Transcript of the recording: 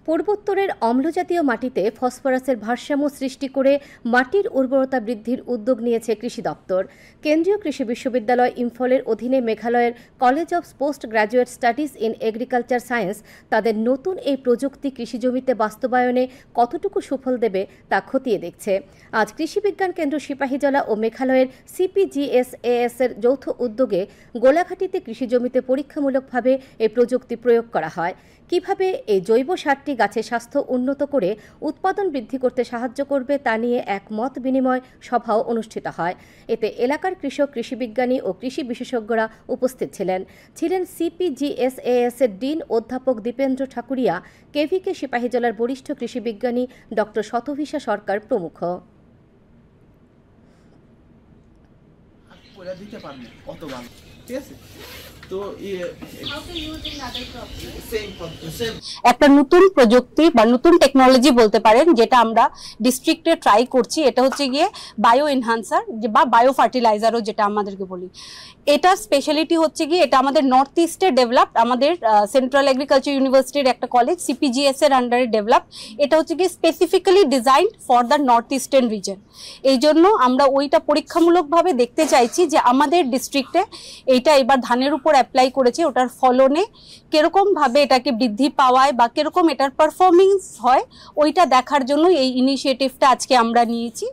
পূর্বোত্তরের অম্লজাতীয় মাটিতে ফসফরাসের ভারসাম্য সৃষ্টি করে মাটির উর্বরতা বৃদ্ধির উদ্যোগ নিয়েছে কৃষি দপ্তর। কেন্দ্রীয় কৃষি বিশ্ববিদ্যালয় ইম্ফলের অধীনে মেঘালয়ের college of post graduate studies in agriculture science তাদের নতুন এই প্রযুক্তি কৃষিজমিতে বাস্তবায়নে কতটুকু সুফল দেবে তা খতিয়ে দেখছে। আজ কৃষি বিজ্ঞান কেন্দ্র সিপাহীজলা ও মেঘালয়ের CPGSAS এর যৌথ উদ্যোগে গোলাঘাটিতে কৃষিজমিতে পরীক্ষামূলকভাবে এই প্রযুক্তি প্রয়োগ করা হয়। কিভাবে এই জৈব সারটি গাছের স্বাস্থ্য উন্নত করে উৎপাদন বৃদ্ধি করতে সাহায্য করবে তা নিয়ে এক মত বিনিময় সভাও অনুষ্ঠিত হয়। এতে এলাকার কৃষক, কৃষিবিজ্ঞানী ও কৃষি বিশেষজ্ঞরা উপস্থিত ছিলেন। CPGSAS এর ডিন অধ্যাপক দীপেন্দ্র ঠাকুরিয়া, KVK সিপাহীজলার বরিষ্ঠ কৃষিবিজ্ঞানী ডক্টর শতভিসা সরকার প্রমুখ। একটা নতুন প্রযুক্তি বা নতুন টেকনোলজি বলতে পারেন যেটা আমরা ডিস্ট্রিক্টে ট্রাই করছি, এটা হচ্ছে গিয়ে বায়ো এনহান্সার বা বায়ো ফার্টিলাইজারও যেটা আমাদেরকে বলি। এটা স্পেশালিটি হচ্ছে গিয়ে এটা আমাদের নর্থ ইস্টে ডেভেলপড, আমাদের সেন্ট্রাল এগ্রিকালচার ইউনিভার্সিটির একটা কলেজ CPGS এর আন্ডারে ডেভেলপ। এটা হচ্ছে গিয়ে specifically designed for the north eastern reason. এই জন্য আমরা ওইটা পরীক্ষামূলকভাবে দেখতে চাইছি যে আমাদের ডিস্ট্রিক্টে এইটা এবার ধানের উপর অ্যাপ্লাই করেছে, ওটার ফলনে কিরকমভাবে এটাকে বৃদ্ধি পাওয়ায় বা কিরকম এটার পারফরমেন্স হয় ওইটা দেখার জন্য এই ইনিশিয়েটিভটা আজকে আমরা নিয়েছি।